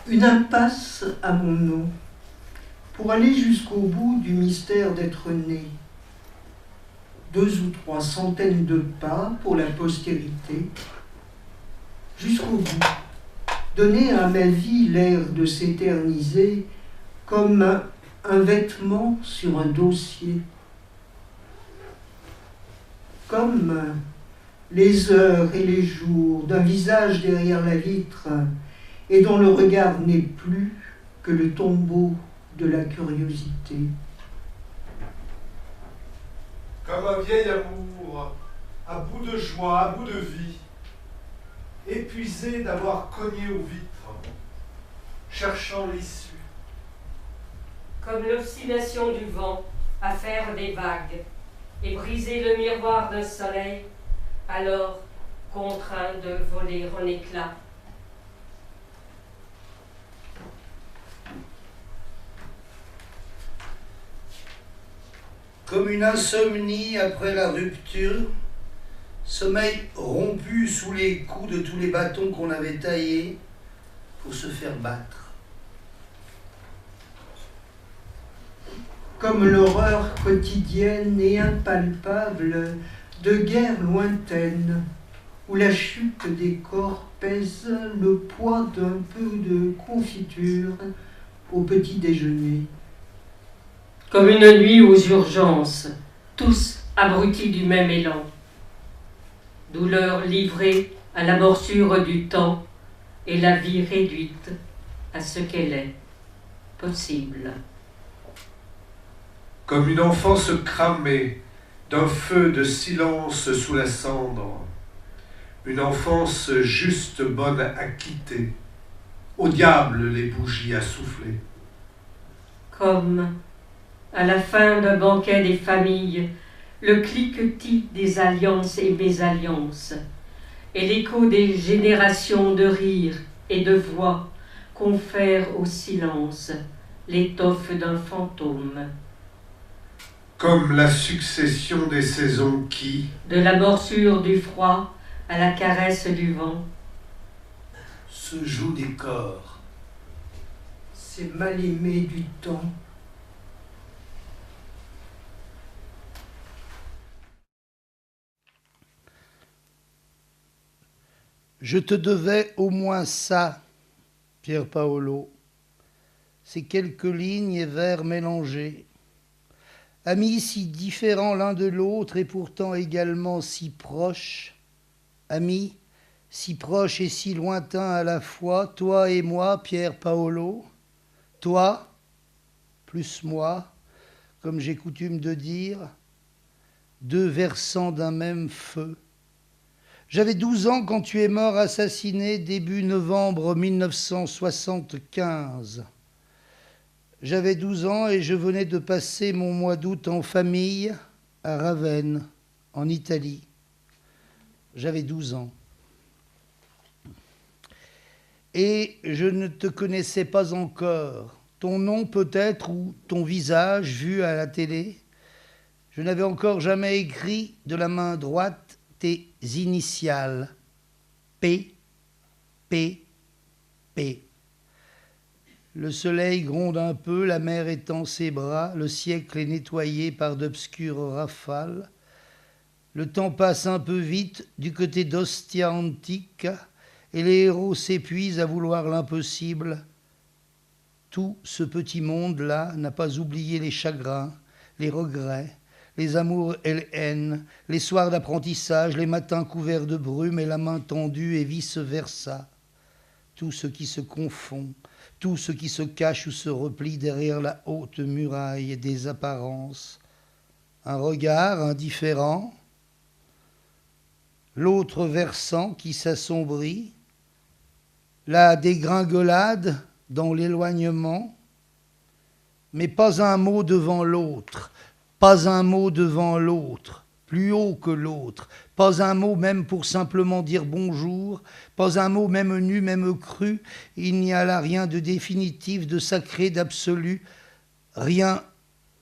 Une impasse à mon nom, pour aller jusqu'au bout du mystère d'être né. 2 ou 3 centaines de pas pour la postérité, jusqu'au bout. Donner à ma vie l'air de s'éterniser comme un vêtement sur un dossier. Comme les heures et les jours d'un visage derrière la vitre et dont le regard n'est plus que le tombeau de la curiosité. Comme un vieil amour, à bout de joie, à bout de vie, épuisé d'avoir cogné aux vitres, cherchant l'issue. Comme l'obstination du vent à faire des vagues et briser le miroir d'un soleil, alors contraint de voler en éclats. Comme une insomnie après la rupture, sommeil rompu sous les coups de tous les bâtons qu'on avait taillés pour se faire battre. Comme l'horreur quotidienne et impalpable de guerres lointaines, où la chute des corps pèse le poids d'un peu de confiture au petit déjeuner. Comme une nuit aux urgences, tous abrutis du même élan. Douleur livrée à la morsure du temps et la vie réduite à ce qu'elle est, possible. Comme une enfance cramée d'un feu de silence sous la cendre, une enfance juste bonne à quitter, au diable les bougies à souffler. Comme, à la fin d'un banquet des familles, le cliquetis des alliances et mésalliances, et l'écho des générations de rires et de voix confèrent au silence l'étoffe d'un fantôme. Comme la succession des saisons qui, de la morsure du froid à la caresse du vent, se jouent des corps. Ces mal-aimés du temps. Je te devais au moins ça, Pier Paolo, ces quelques lignes et vers mélangés. Amis si différents l'un de l'autre et pourtant également si proches. Amis si proches et si lointains à la fois, toi et moi, Pier Paolo. Toi, plus moi, comme j'ai coutume de dire, 2 versants d'un même feu. J'avais 12 ans quand tu es mort assassiné début novembre 1975. J'avais 12 ans et je venais de passer mon mois d'août en famille à Ravenne, en Italie. J'avais 12 ans. Et je ne te connaissais pas encore. Ton nom peut-être ou ton visage vu à la télé. Je n'avais encore jamais écrit de la main droite tes initiales. P, P, P. Le soleil gronde un peu, la mer étend ses bras, le siècle est nettoyé par d'obscures rafales. Le temps passe un peu vite du côté d'Ostia Antica et les héros s'épuisent à vouloir l'impossible. Tout ce petit monde-là n'a pas oublié les chagrins, les regrets, les amours et les haines, les soirs d'apprentissage, les matins couverts de brume et la main tendue et vice-versa. Tout ce qui se confond, tout ce qui se cache ou se replie derrière la haute muraille des apparences. Un regard indifférent, l'autre versant qui s'assombrit, la dégringolade dans l'éloignement, mais pas un mot devant l'autre, pas un mot devant l'autre, plus haut que l'autre, pas un mot même pour simplement dire bonjour, pas un mot même nu, même cru, il n'y a là rien de définitif, de sacré, d'absolu, rien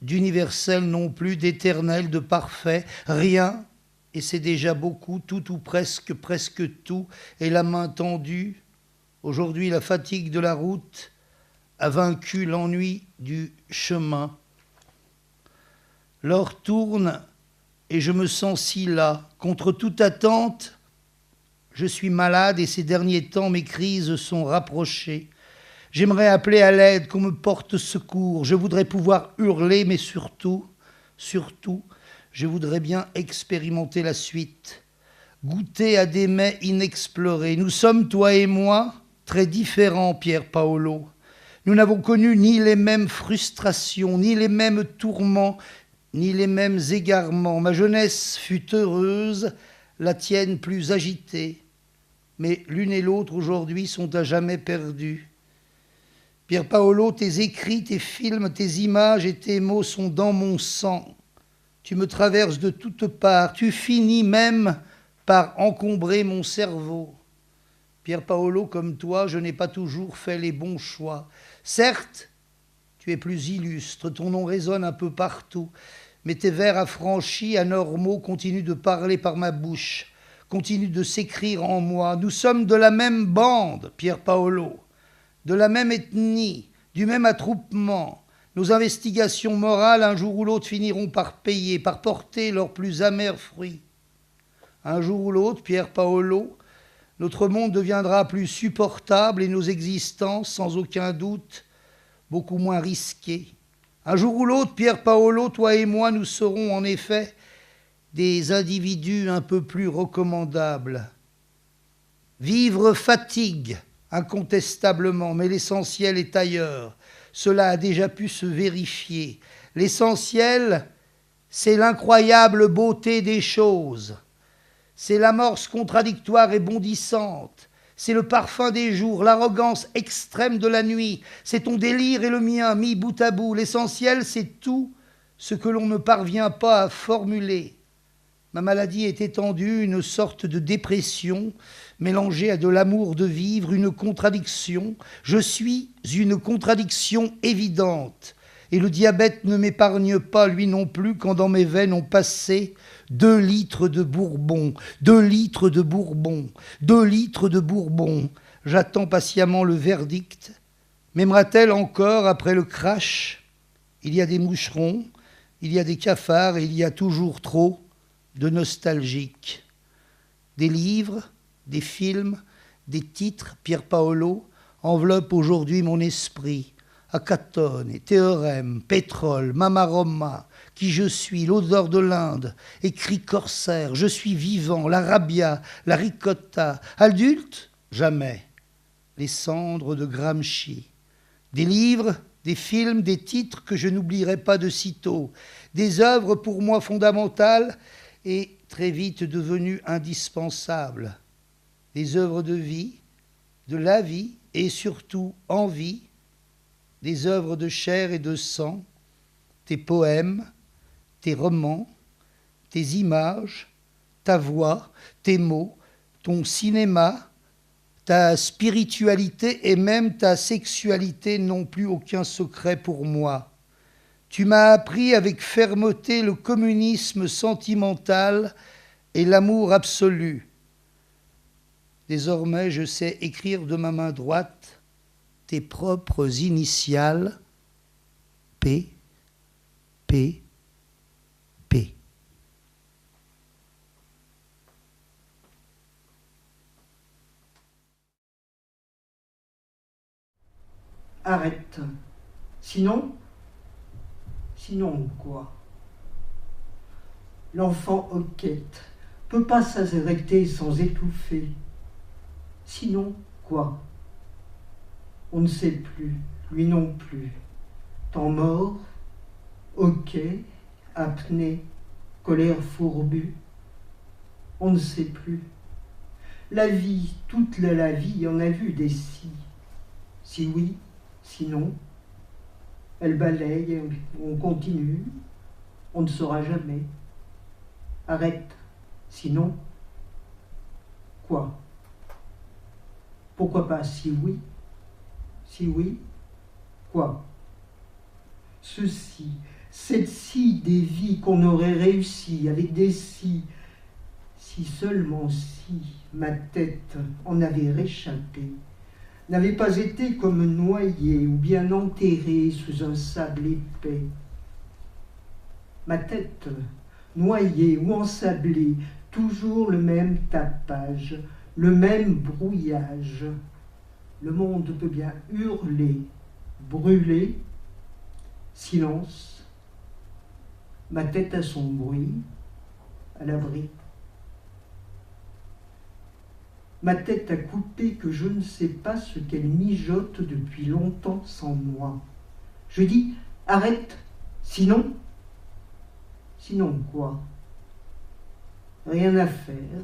d'universel non plus, d'éternel, de parfait, rien, et c'est déjà beaucoup, tout ou presque, presque tout, et la main tendue Aujourd'hui, la fatigue de la route a vaincu l'ennui du chemin. L'heure tourne et je me sens si las. Contre toute attente, je suis malade et ces derniers temps, mes crises sont rapprochées. J'aimerais appeler à l'aide, qu'on me porte secours. Je voudrais pouvoir hurler, mais surtout, je voudrais bien expérimenter la suite, goûter à des mets inexplorés. Nous sommes, toi et moi, très différents, Pier Paolo. Nous n'avons connu ni les mêmes frustrations, ni les mêmes tourments, ni les mêmes égarements. Ma jeunesse fut heureuse, la tienne plus agitée. Mais l'une et l'autre aujourd'hui sont à jamais perdues. Pier Paolo, tes écrits, tes films, tes images et tes mots sont dans mon sang. Tu me traverses de toutes parts, tu finis même par encombrer mon cerveau. Pier Paolo, comme toi, je n'ai pas toujours fait les bons choix. Certes, tu es plus illustre, ton nom résonne un peu partout, mais tes vers affranchis, anormaux, continuent de parler par ma bouche, continuent de s'écrire en moi. Nous sommes de la même bande, Pier Paolo, de la même ethnie, du même attroupement. Nos investigations morales, un jour ou l'autre, finiront par payer, par porter leurs plus amers fruits. Un jour ou l'autre, Pier Paolo, notre monde deviendra plus supportable et nos existences, sans aucun doute, beaucoup moins risquées. Un jour ou l'autre, Pier Paolo, toi et moi, nous serons en effet des individus un peu plus recommandables. Vivre fatigue, incontestablement, mais l'essentiel est ailleurs. Cela a déjà pu se vérifier. L'essentiel, c'est l'incroyable beauté des choses. C'est l'amorce contradictoire et bondissante. C'est le parfum des jours, l'arrogance extrême de la nuit. C'est ton délire et le mien, mis bout à bout. L'essentiel, c'est tout ce que l'on ne parvient pas à formuler. Ma maladie est étendue, une sorte de dépression, mélangée à de l'amour de vivre, une contradiction. Je suis une contradiction évidente. Et le diabète ne m'épargne pas, lui non plus, quand dans mes veines ont passé 2 litres de Bourbon, 2 litres de Bourbon, 2 litres de Bourbon. J'attends patiemment le verdict. M'aimera-t-elle encore après le crash? Il y a des moucherons, il y a des cafards et il y a toujours trop de nostalgiques. Des livres, des films, des titres, Pier Paolo, enveloppent aujourd'hui mon esprit. Acatone, théorème, pétrole, Mama Roma, qui je suis, l'odeur de l'Inde, écrit corsaire, je suis vivant, la rabbia, la ricotta, adulte, jamais, les cendres de Gramsci. Des livres, des films, des titres que je n'oublierai pas de sitôt, des œuvres pour moi fondamentales et très vite devenues indispensables, des œuvres de vie, de la vie et surtout en vie, des œuvres de chair et de sang, tes poèmes, tes romans, tes images, ta voix, tes mots, ton cinéma, ta spiritualité et même ta sexualité n'ont plus aucun secret pour moi. Tu m'as appris avec fermeté le communisme sentimental et l'amour absolu. Désormais, je sais écrire de ma main droite tes propres initiales, P, P, P. Arrête. Sinon quoi? L'enfant hoquette peut pas s'arrêter sans étouffer. Sinon quoi? On ne sait plus, lui non plus. Temps mort, hoquet, apnée, colère fourbue. On ne sait plus. La vie, toute la vie, en a vu des si. Si oui, sinon. Elle balaye, on continue. On ne saura jamais. Arrête. Sinon, quoi? Pourquoi pas si oui? Si oui, quoi? Ceci, cette-ci des vies qu'on aurait réussi avec des si seulement si ma tête en avait réchappé, n'avait pas été comme noyé ou bien enterré sous un sable épais. Ma tête, noyée ou ensablée, toujours le même tapage, le même brouillage. Le monde peut bien hurler, brûler, silence. Ma tête a son bruit, à l'abri. Ma tête a coupé que je ne sais pas ce qu'elle mijote depuis longtemps sans moi. Je dis, arrête, sinon quoi? Rien à faire,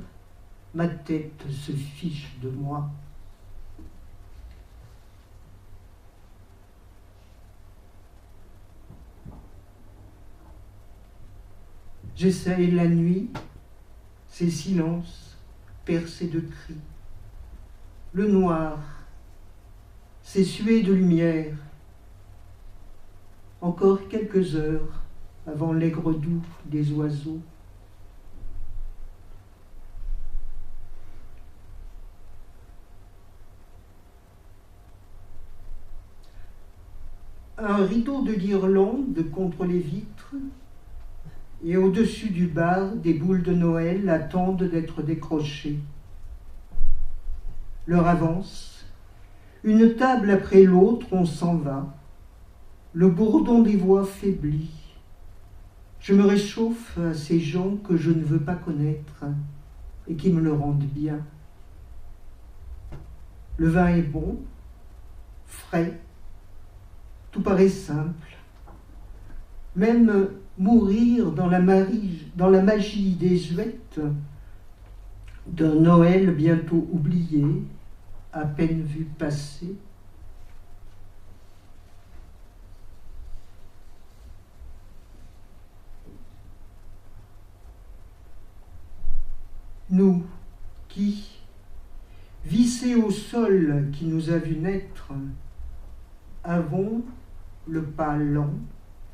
ma tête se fiche de moi. J'essaye la nuit, ces silences percés de cris. Le noir, ces suées de lumière. Encore quelques heures avant l'aigre doux des oiseaux. Un rideau de guirlandes contre les vitres, et au-dessus du bar, des boules de Noël attendent d'être décrochées. L'heure avance, une table après l'autre, on s'en va. Le bourdon des voix faiblit. Je me réchauffe à ces gens que je ne veux pas connaître et qui me le rendent bien. Le vin est bon, frais, tout paraît simple. Même mourir dans la magie désuète d'un Noël bientôt oublié, à peine vu passer. Nous qui, vissés au sol qui nous a vu naître, avons le pas lent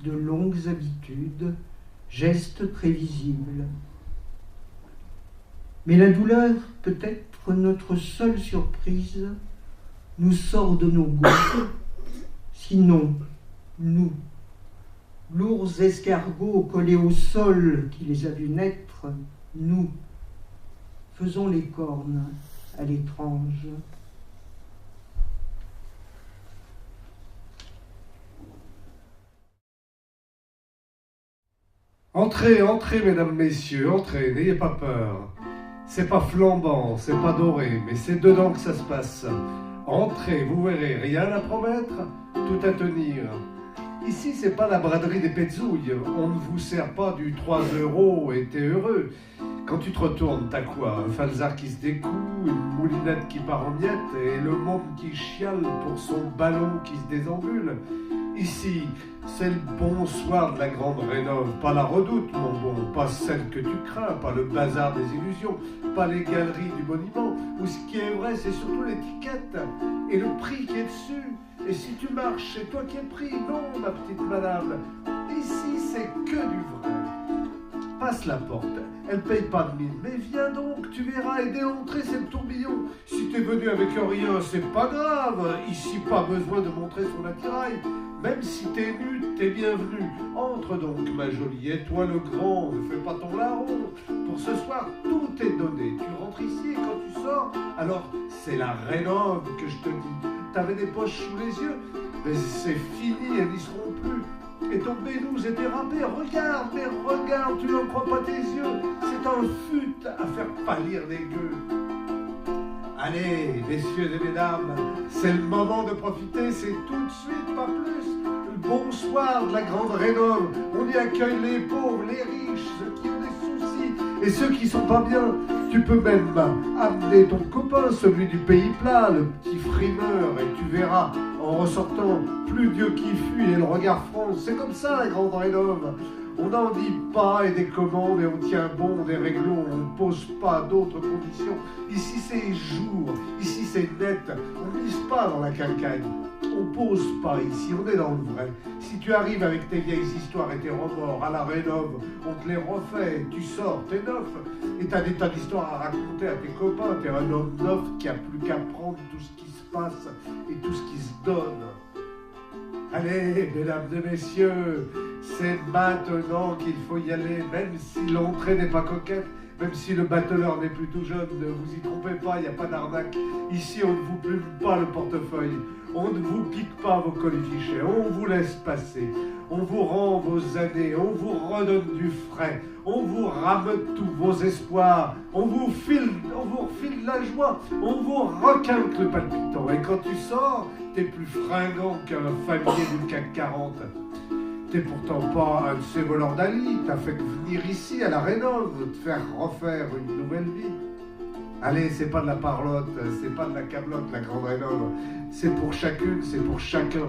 de longues habitudes, gestes prévisibles. Mais la douleur, peut-être notre seule surprise, nous sort de nos goûts. Sinon, nous, lourds escargots collés au sol qui les a vus naître, nous, faisons les cornes à l'étrange. Entrez, entrez, mesdames, messieurs, entrez, n'ayez pas peur. C'est pas flambant, c'est pas doré, mais c'est dedans que ça se passe. Entrez, vous verrez, rien à promettre, tout à tenir. Ici, c'est pas la braderie des petzouilles, on ne vous sert pas du 3 € et t'es heureux. Quand tu te retournes, t'as quoi? Un falzar qui se découd, une moulinette qui part en miettes et le môme qui chiale pour son ballon qui se désambule. Ici, c'est le bonsoir de la grande rénove, pas la redoute, mon bon, pas celle que tu crains, pas le bazar des illusions, pas les galeries du monument, où ce qui est vrai, c'est surtout l'étiquette et le prix qui est dessus. Et si tu marches, c'est toi qui es pris. Non, ma petite madame, ici, c'est que du vrai. Passe la porte, elle paye pas de mine, mais viens donc, tu verras, et dès l'entrée, c'est le tourbillon. Si t'es venu avec rien, c'est pas grave, ici, pas besoin de montrer son attirail. Même si t'es nu, t'es bienvenu. Entre donc, ma jolie, et toi le grand, ne fais pas ton larron. Pour ce soir, tout est donné. Tu rentres ici et quand tu sors, alors c'est la rénove que je te dis. T'avais des poches sous les yeux, mais c'est fini, elles n'y seront plus. Et ton bénouze était râpé. Regarde, mais regarde, tu n'en crois pas tes yeux. C'est un fut à faire pâlir les gueux. Allez, messieurs et mesdames, c'est le moment de profiter, c'est tout de suite, pas plus. Le bonsoir de la grande rénove, on y accueille les pauvres, les riches, ceux qui ont des soucis et ceux qui sont pas bien. Tu peux même amener ton copain, celui du pays plat, le petit frimeur, et tu verras, en ressortant, plus Dieu qui fuit et le regard franc. C'est comme ça la grande rénove. On n'en dit pas et des commandes et on tient bon des réglos, on ne pose pas d'autres conditions. Ici c'est jour, ici c'est net, on ne mise pas dans la calcagne. On pose pas ici, on est dans le vrai. Si tu arrives avec tes vieilles histoires et tes remords à la rénove, on te les refait, tu sors, t'es neuf, et t'as des tas d'histoires à raconter à tes copains, t'es un homme neuf qui a plus qu'à prendre tout ce qui se passe et tout ce qui se donne. Allez, mesdames et messieurs, c'est maintenant qu'il faut y aller, même si l'entrée n'est pas coquette, même si le bateleur n'est plus tout jeune, ne vous y trompez pas, il n'y a pas d'arnaque. Ici, on ne vous plume pas le portefeuille, on ne vous pique pas vos colifichets, on vous laisse passer, on vous rend vos années, on vous redonne du frais, on vous rameute tous vos espoirs, on vous refile la joie, on vous requinque le palpitant. Et quand tu sors, t'es plus fringant qu'un familier du CAC 40. T'es pourtant pas un de ces voleurs d'Ali, t'as fait venir ici à la Rénov, te faire refaire une nouvelle vie. Allez, c'est pas de la parlotte, c'est pas de la camelote, la grande Rénov. C'est pour chacune, c'est pour chacun.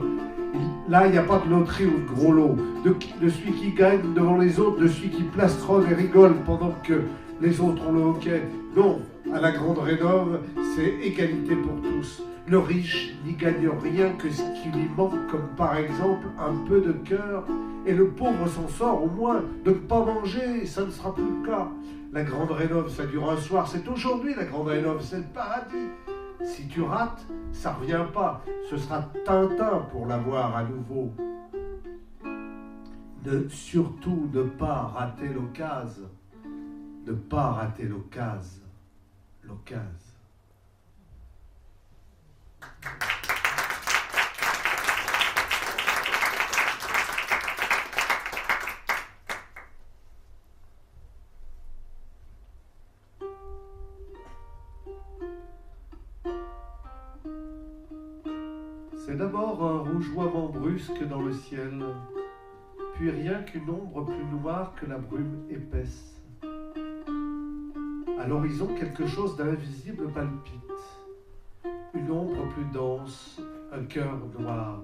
Là, il n'y a pas de loterie ou de gros lot, de celui qui gagne devant les autres, de celui qui plastronne et rigole pendant que les autres ont le hockey. Non, à la grande Rénov, c'est égalité pour tous. Le riche n'y gagne rien que ce qui lui manque, comme par exemple un peu de cœur, et le pauvre s'en sort au moins de ne pas manger, ça ne sera plus le cas. La grande Rénov, ça dure un soir, c'est aujourd'hui la grande Rénov, c'est le paradis. Si tu rates, ça ne revient pas, ce sera Tintin pour l'avoir à nouveau. Surtout ne pas rater l'occasion, ne pas rater l'occasion. C'est d'abord un rougeoiement brusque dans le ciel, puis rien qu'une ombre plus noire que la brume épaisse. À l'horizon, quelque chose d'invisible palpite. Une ombre plus dense, un cœur noir.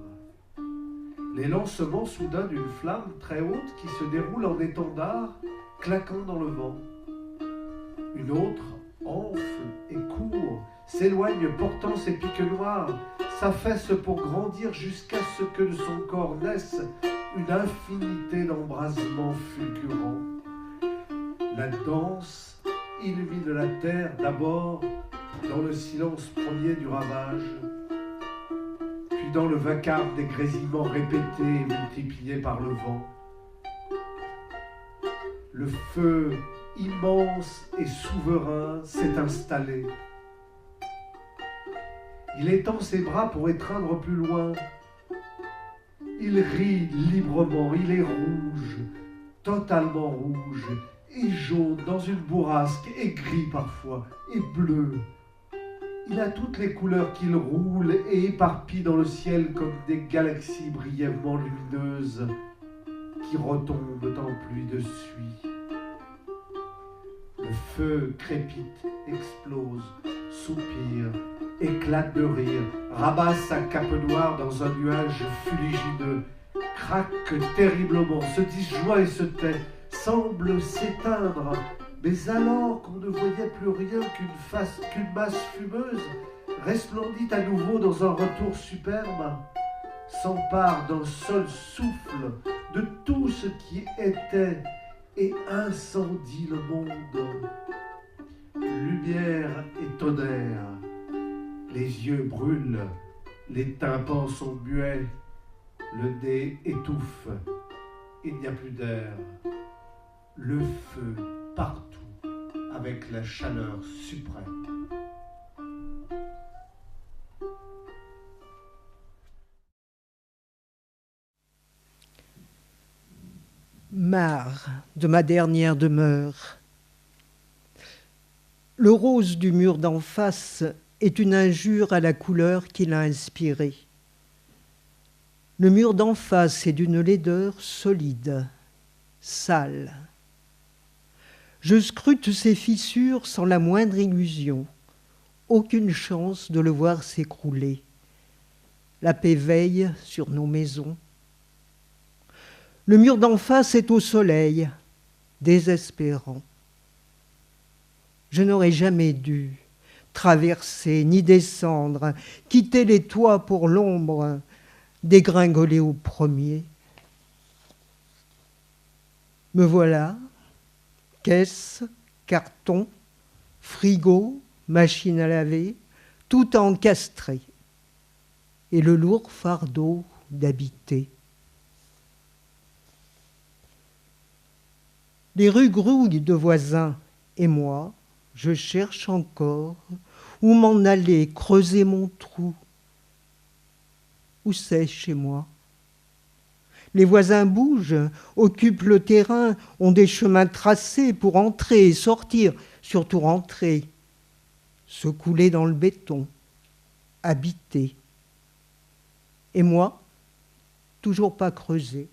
Les lancements soudains d'une flamme très haute qui se déroule en étendard, claquant dans le vent. Une autre enfle et court, s'éloigne portant ses piques noires, s'affaisse pour grandir jusqu'à ce que de son corps naisse une infinité d'embrasements fulgurants. La danse illumine la terre d'abord dans le silence premier du ravage, puis dans le vacarme des grésillements répétés et multipliés par le vent. Le feu immense et souverain s'est installé. Il étend ses bras pour étreindre plus loin. Il rit librement, il est rouge, totalement rouge, et jaune dans une bourrasque, et gris parfois, et bleu. Il a toutes les couleurs qu'il roule et éparpille dans le ciel comme des galaxies brièvement lumineuses qui retombent en pluie de suie. Le feu crépite, explose, soupire, éclate de rire, rabat sa cape noire dans un nuage fuligineux, craque terriblement, se disjoint et se tait, semble s'éteindre, mais alors qu'on ne voyait plus rien qu'une masse fumeuse, resplendit à nouveau dans un retour superbe, s'empare d'un seul souffle de tout ce qui était et incendie le monde. Lumière et tonnerre, les yeux brûlent, les tympans sont muets, le nez étouffe, il n'y a plus d'air. Le feu partout, avec la chaleur suprême. Marre de ma dernière demeure. Le rose du mur d'en face est une injure à la couleur qui l'a inspiré. Le mur d'en face est d'une laideur solide, sale. Je scrute ses fissures sans la moindre illusion, aucune chance de le voir s'écrouler. La paix veille sur nos maisons. Le mur d'en face est au soleil, désespérant. Je n'aurais jamais dû traverser ni descendre, quitter les toits pour l'ombre, dégringoler au premier. Me voilà, caisse, carton, frigo, machine à laver, tout encastré, et le lourd fardeau d'habiter. Les rues grouillent de voisins, et moi, je cherche encore où m'en aller creuser mon trou. Où c'est chez moi? Les voisins bougent, occupent le terrain, ont des chemins tracés pour entrer et sortir, surtout rentrer, se couler dans le béton, habiter. Et moi, toujours pas creusé.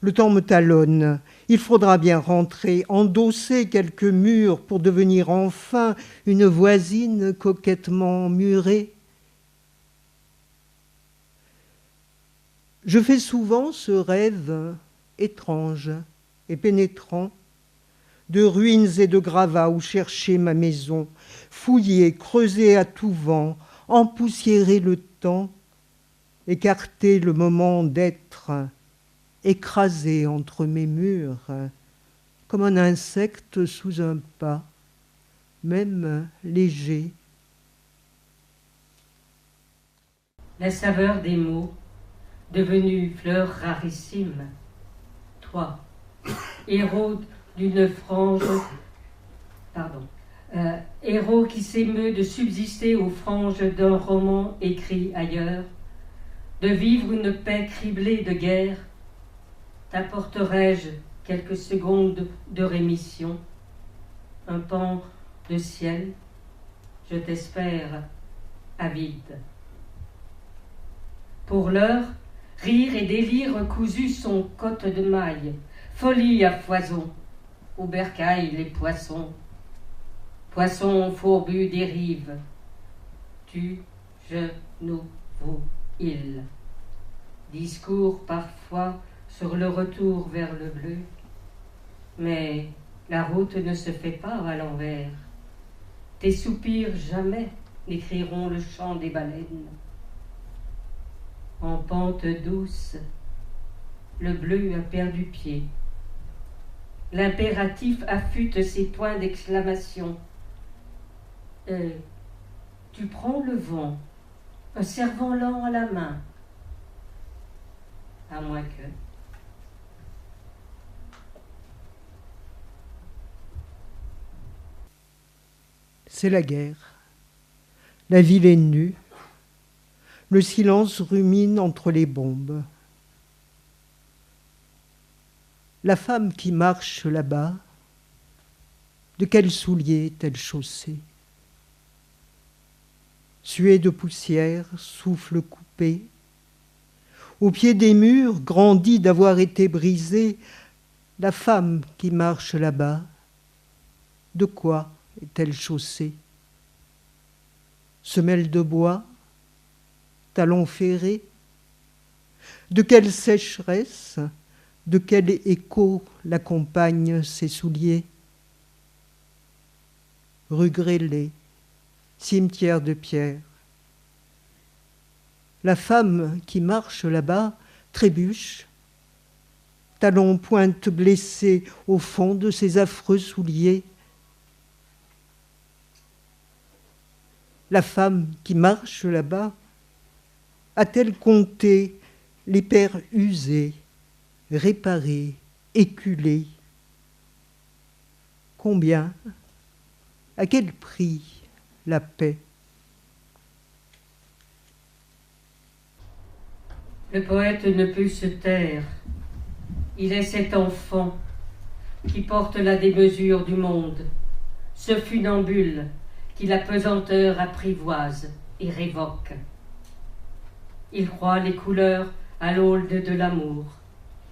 Le temps me talonne, il faudra bien rentrer, endosser quelques murs pour devenir enfin une voisine coquettement murée. Je fais souvent ce rêve étrange et pénétrant de ruines et de gravats où chercher ma maison, fouiller, creuser à tout vent, empoussiérer le temps, écarter le moment d'être, écrasé entre mes murs, comme un insecte sous un pas, même léger. La saveur des mots, devenue fleur rarissime. Toi, héros d'une frange, héros qui s'émeut de subsister aux franges d'un roman écrit ailleurs, de vivre une paix criblée de guerre. T'apporterai-je quelques secondes de rémission, un pan de ciel, je t'espère, avide. Pour l'heure, rire et délire cousus sont côtes de mailles, folie à foison, au bercail les poissons. Poissons fourbus des rives, tu, je, nous, vous, il. Discours parfois sur le retour vers le bleu, mais la route ne se fait pas à l'envers. Tes soupirs jamais n'écriront le chant des baleines. En pente douce, le bleu a perdu pied. L'impératif affûte ses points d'exclamation. Tu prends le vent, un cerf-volant à la main. À moins que... C'est la guerre. La ville est nue. Le silence rumine entre les bombes. La femme qui marche là-bas, de quels souliers est-elle chaussée? Suée de poussière, souffle coupé. Au pied des murs, grandie d'avoir été brisée, la femme qui marche là-bas, de quoi est-elle chaussée? Semelle de bois, talons ferrés? De quelle sécheresse, de quel écho l'accompagnent ses souliers? Rue grêlée, cimetière de pierre. La femme qui marche là-bas trébuche, talons pointe blessés au fond de ses affreux souliers. La femme qui marche là-bas a-t-elle compté les pères usés, réparés, éculés? Combien? À quel prix la paix? Le poète ne peut se taire. Il est cet enfant qui porte la démesure du monde, ce funambule qui la pesanteur apprivoise et révoque. Il croit les couleurs à l'aube de l'amour.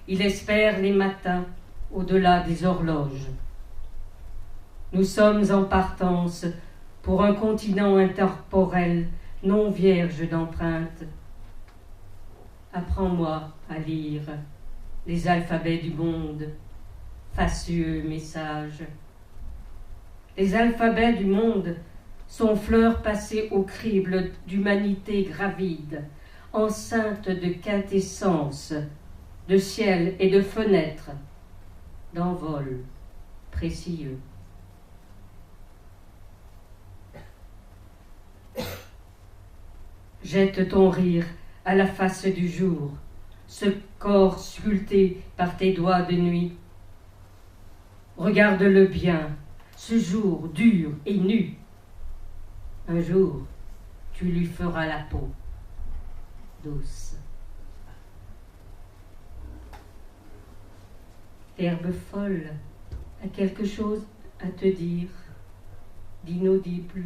Il espère les matins au-delà des horloges. Nous sommes en partance pour un continent intemporel non vierge d'empreintes. Apprends-moi à lire les alphabets du monde, fastueux messages. Les alphabets du monde sont fleurs passées au crible d'humanité gravide, enceinte de quintessence, de ciel et de fenêtres, d'envol précieux. Jette ton rire à la face du jour, ce corps sculpté par tes doigts de nuit. Regarde-le bien, ce jour dur et nu. Un jour, tu lui feras la peau douce. L'herbe folle a quelque chose à te dire, d'inaudible.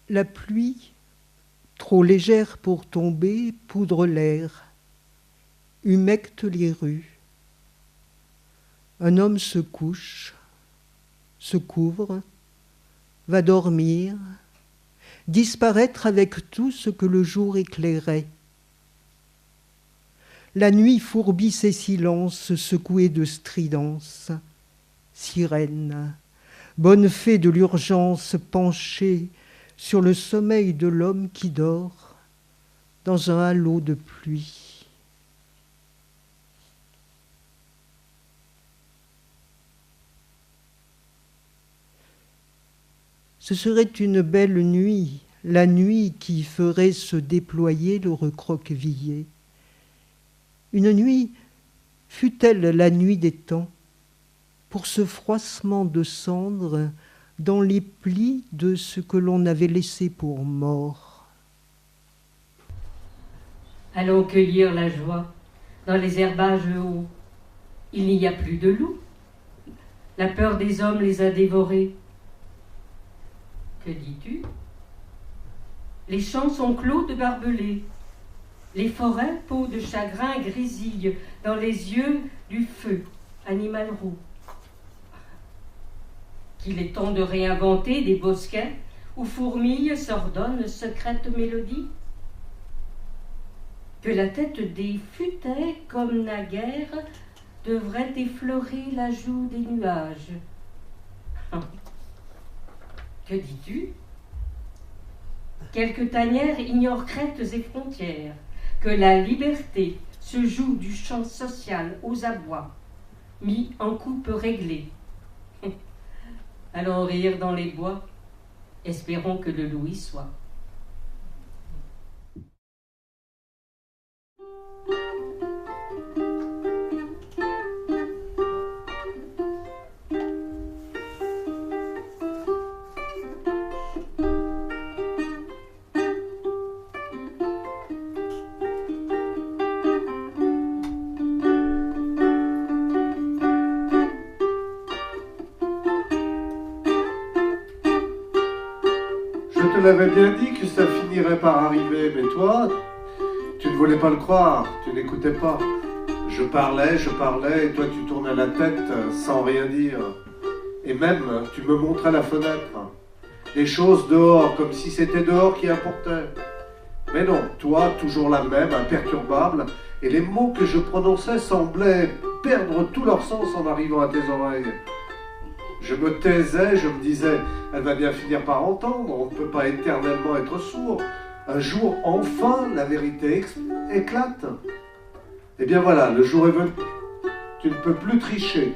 La pluie, trop légère pour tomber, poudre l'air, humecte les rues. Un homme se couche, se couvre, va dormir, disparaître avec tout ce que le jour éclairait. La nuit fourbit ses silences secoués de stridence. Sirène, bonne fée de l'urgence penchée sur le sommeil de l'homme qui dort dans un halo de pluie. Ce serait une belle nuit, la nuit qui ferait se déployer le recroquevillé. Une nuit, fut-elle la nuit des temps, pour ce froissement de cendres dans les plis de ce que l'on avait laissé pour mort. Allons cueillir la joie dans les herbages hauts. Il n'y a plus de loups. La peur des hommes les a dévorés. Que dis-tu? Les champs sont clos de barbelés. Les forêts, peaux de chagrin, grésillent dans les yeux du feu, animal roux. Qu'il est temps de réinventer des bosquets où fourmillent, s'ordonnent secrètes mélodies. Que la tête des futaies, comme naguère, devrait effleurer la joue des nuages. Que dis-tu? Quelques tanières ignorent crêtes et frontières, que la liberté se joue du champ social aux abois, mis en coupe réglée. Allons rire dans les bois, espérons que le loup y soit. Je te l'avais bien dit que ça finirait par arriver, mais toi, tu ne voulais pas le croire, tu n'écoutais pas. Je parlais, et toi tu tournais la tête sans rien dire. Et même, tu me montrais la fenêtre. Les choses dehors, comme si c'était dehors qui importait. Mais non, toi, toujours la même, imperturbable, et les mots que je prononçais semblaient perdre tout leur sens en arrivant à tes oreilles. Je me taisais, je me disais, elle va bien finir par entendre, on ne peut pas éternellement être sourd. Un jour, enfin, la vérité éclate. Eh bien voilà, le jour est venu. Tu ne peux plus tricher.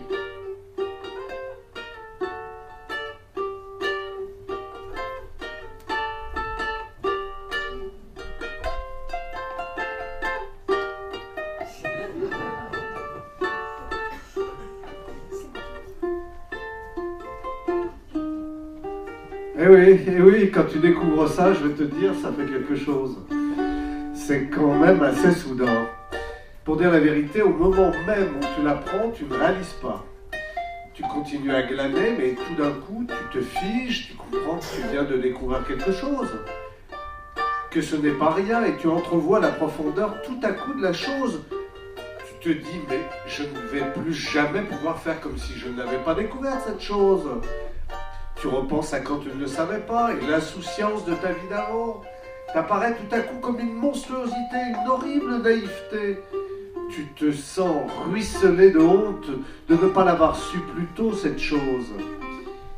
Eh oui, quand tu découvres ça, je vais te dire, ça fait quelque chose. C'est quand même assez soudain. Pour dire la vérité, au moment même où tu l'apprends, tu ne réalises pas. Tu continues à glaner, mais tout d'un coup, tu te figes, tu comprends que tu viens de découvrir quelque chose. Que ce n'est pas rien, et tu entrevois la profondeur tout à coup de la chose. Tu te dis, mais je ne vais plus jamais pouvoir faire comme si je n'avais pas découvert cette chose. Tu repenses à quand tu ne le savais pas, et l'insouciance de ta vie d'avant t'apparaît tout à coup comme une monstruosité, une horrible naïveté. Tu te sens ruisselé de honte de ne pas l'avoir su plus tôt, cette chose.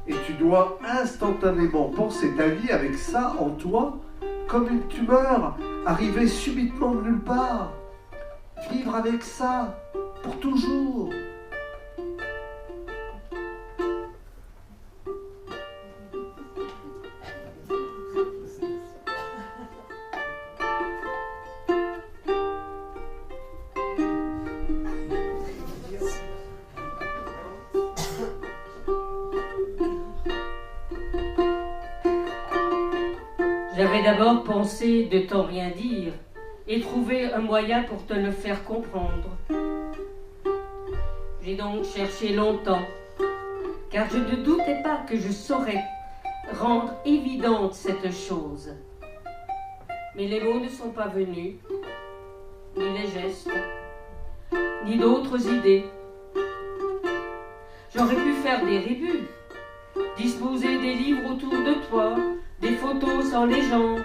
Et tu dois instantanément penser ta vie avec ça en toi, comme une tumeur arrivée subitement de nulle part. Vivre avec ça, pour toujours. J'avais d'abord pensé de t'en rien dire et trouver un moyen pour te le faire comprendre. J'ai donc cherché longtemps, car je ne doutais pas que je saurais rendre évidente cette chose. Mais les mots ne sont pas venus, ni les gestes, ni d'autres idées. J'aurais pu faire des rébus, disposer des livres autour de toi, des photos sans légende.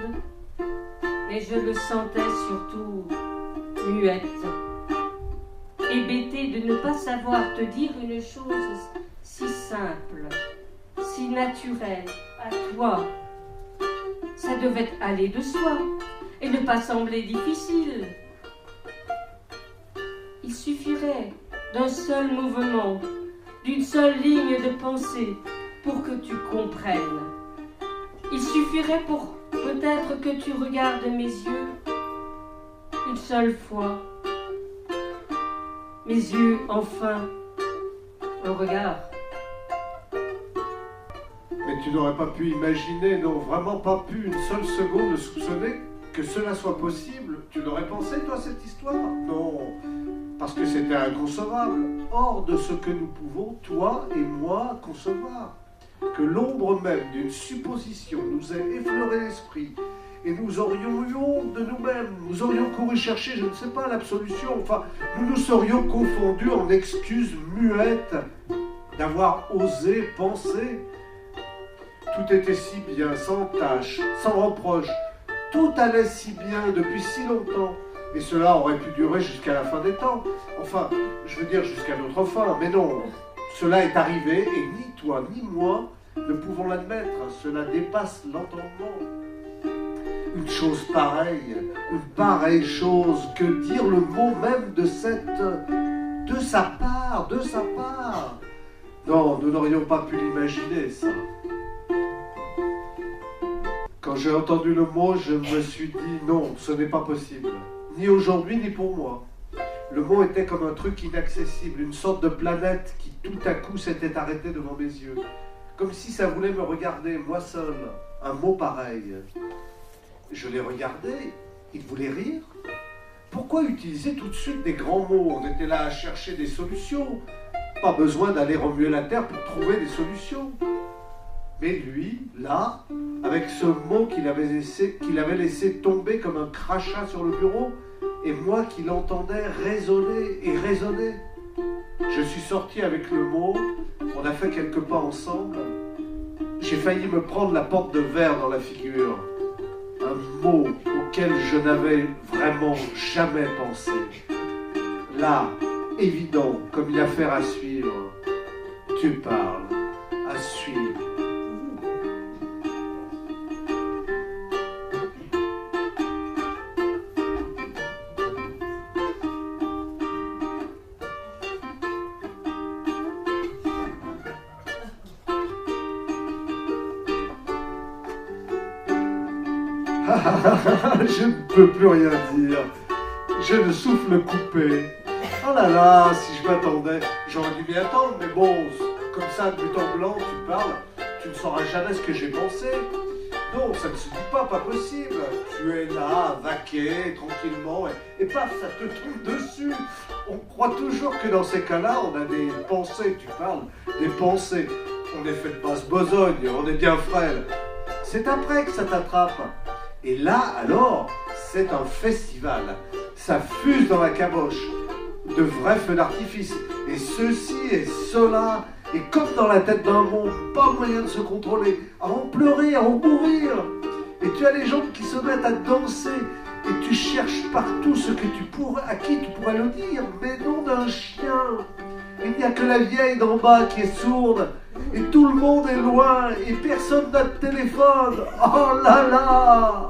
Mais je le sentais surtout muette, hébétée de ne pas savoir te dire une chose si simple, si naturelle à toi. Ça devait aller de soi et ne pas sembler difficile. Il suffirait d'un seul mouvement, d'une seule ligne de pensée pour que tu comprennes. Il suffirait pour peut-être que tu regardes mes yeux une seule fois. Mes yeux, enfin, un regard. Mais tu n'aurais pas pu imaginer, non, vraiment pas pu une seule seconde soupçonner que cela soit possible. Tu l'aurais pensé, toi, cette histoire? Non, parce que c'était inconcevable, hors de ce que nous pouvons, toi et moi, concevoir. Que l'ombre même d'une supposition nous ait effleuré l'esprit, et nous aurions eu honte de nous-mêmes, nous aurions couru chercher, je ne sais pas, l'absolution, enfin, nous nous serions confondus en excuses muettes d'avoir osé penser. Tout était si bien, sans tâche, sans reproche, tout allait si bien depuis si longtemps, et cela aurait pu durer jusqu'à la fin des temps, enfin, je veux dire jusqu'à notre fin, mais non, cela est arrivé, et ni toi ni moi ne pouvons l'admettre, cela dépasse l'entendement. Une chose pareille, une pareille chose, que dire le mot même de sa part. Non, nous n'aurions pas pu l'imaginer, ça. Quand j'ai entendu le mot, je me suis dit non, ce n'est pas possible. Ni aujourd'hui, ni pour moi. Le mot était comme un truc inaccessible, une sorte de planète qui tout à coup s'était arrêtée devant mes yeux. Comme si ça voulait me regarder, moi seul, un mot pareil. Je l'ai regardé, il voulait rire. Pourquoi utiliser tout de suite des grands mots? On était là à chercher des solutions. Pas besoin d'aller remuer la terre pour trouver des solutions. Mais lui, là, avec ce mot qu'il avait laissé tomber comme un crachat sur le bureau, et moi qui l'entendais résonner et résonner. Je suis sorti avec le mot, on a fait quelques pas ensemble. J'ai failli me prendre la porte de verre dans la figure. Un mot auquel je n'avais vraiment jamais pensé. Là, évident, comme une affaire à suivre. Tu parles, à suivre. Je ne peux plus rien dire. J'ai le souffle coupé. Oh là là, si je m'attendais, j'aurais dû m'y attendre, mais bon, comme ça, de but en blanc, tu parles, tu ne sauras jamais ce que j'ai pensé. Non, ça ne se dit pas possible. Tu es là, vaquer, tranquillement, et paf, ça te tombe dessus. On croit toujours que dans ces cas-là, on a des pensées, tu parles, des pensées. On est fait de basse besogne, on est bien frêle. C'est après que ça t'attrape. Et là, alors, c'est un festival. Ça fuse dans la caboche. De vrais feux d'artifice. Et ceci et cela. Et comme dans la tête d'un monde, pas moyen de se contrôler. À en pleurer, à en mourir. Et tu as les gens qui se mettent à danser. Et tu cherches partout à qui tu pourrais le dire. Mais non d'un chien. Il n'y a que la vieille d'en bas qui est sourde. Et tout le monde est loin. Et personne n'a de téléphone. Oh là là!